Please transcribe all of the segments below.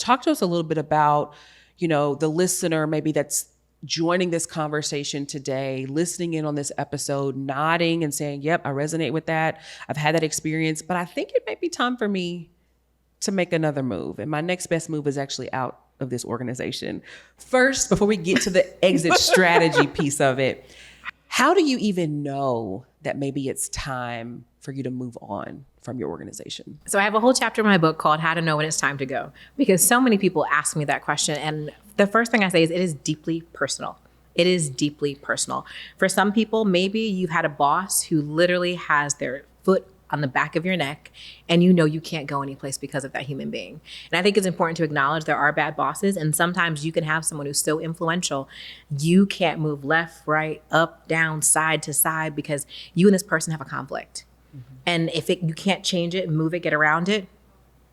talk to us a little bit about, the listener maybe that's joining this conversation today, listening in on this episode, nodding and saying, yep, I resonate with that. I've had that experience, but I think it might be time for me to make another move. And my next best move is actually out of this organization. First, before we get to the exit strategy piece of it, how do you even know that maybe it's time for you to move on from your organization? So I have a whole chapter in my book called How to Know When It's Time to Go, because so many people ask me that question. And the first thing I say is it is deeply personal. It is deeply personal. For some people, maybe you've had a boss who literally has their foot on the back of your neck and you can't go anyplace because of that human being. And I think it's important to acknowledge there are bad bosses, and sometimes you can have someone who's so influential, you can't move left, right, up, down, side to side because you and this person have a conflict. Mm-hmm. And if you can't change it, move it, get around it,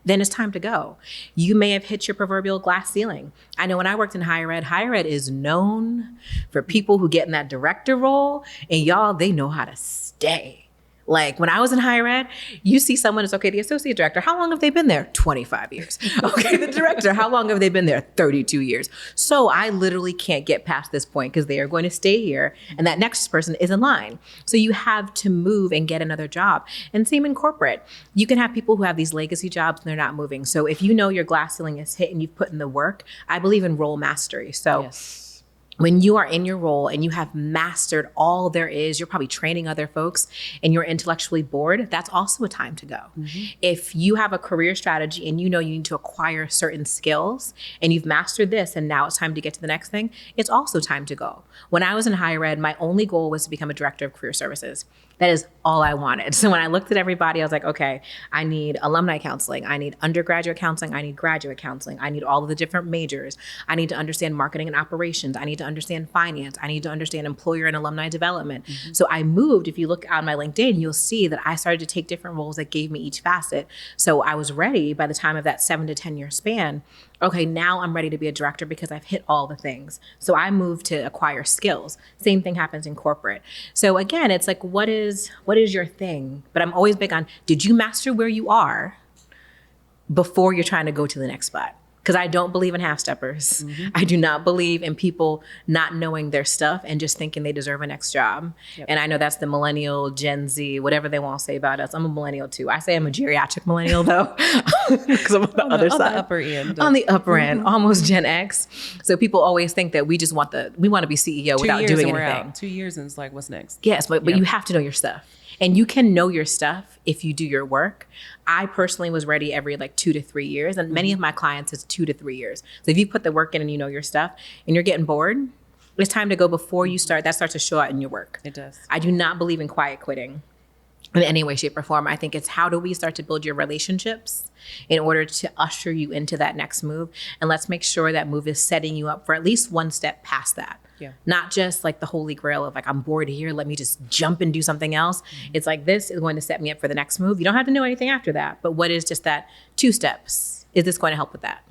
then it's time to go. You may have hit your proverbial glass ceiling. I know when I worked in higher ed is known for people who get in that director role, and y'all, they know how to stay. Like when I was in higher ed, you see someone is, okay, the associate director, how long have they been there? 25 years. Okay, the director, how long have they been there? 32 years. So I literally can't get past this point because they are going to stay here and that next person is in line. So you have to move and get another job. And same in corporate. You can have people who have these legacy jobs and they're not moving. So if you know your glass ceiling is hit and you've put in the work, I believe in role mastery. So yes. When you are in your role and you have mastered all there is, you're probably training other folks and you're intellectually bored, that's also a time to go. Mm-hmm. If you have a career strategy and you know you need to acquire certain skills and you've mastered this and now it's time to get to the next thing, it's also time to go. When I was in higher ed, my only goal was to become a director of career services. That is all I wanted. So when I looked at everybody, I was like, okay, I need alumni counseling. I need undergraduate counseling. I need graduate counseling. I need all of the different majors. I need to understand marketing and operations. I need to understand finance. I need to understand employer and alumni development. Mm-hmm. So I moved. If you look on my LinkedIn, you'll see that I started to take different roles that gave me each facet. So I was ready by the time of that 7 to 10 year span. Okay, now I'm ready to be a director because I've hit all the things. So I moved to acquire skills. Same thing happens in corporate. So again, it's like, what is your thing? But I'm always big on, did you master where you are before you're trying to go to the next spot? Because I don't believe in half steppers. Mm-hmm. I do not believe in people not knowing their stuff and just thinking they deserve a next job. Yep. And I know that's the millennial, Gen Z, whatever they want to say about us. I'm a millennial too. I say I'm a geriatric millennial though, because I'm on the other side. On the upper end. On the upper end, almost Gen X. So people always think that we just want to be CEO without doing anything. Out. 2 years and it's like, what's next? Yes, but you have to know your stuff. And you can know your stuff if you do your work. I personally was ready every 2 to 3 years. And many of my clients, it's 2 to 3 years. So if you put the work in and you know your stuff and you're getting bored, it's time to go before you start. That starts to show out in your work. It does. I do not believe in quiet quitting in any way, shape, or form. I think it's how do we start to build your relationships in order to usher you into that next move. And let's make sure that move is setting you up for at least one step past that. Yeah. Not just like the holy grail of I'm bored here, let me just jump and do something else. Mm-hmm. It's like, this is going to set me up for the next move. You don't have to know anything after that, but what is just that 2 steps? Is this going to help with that?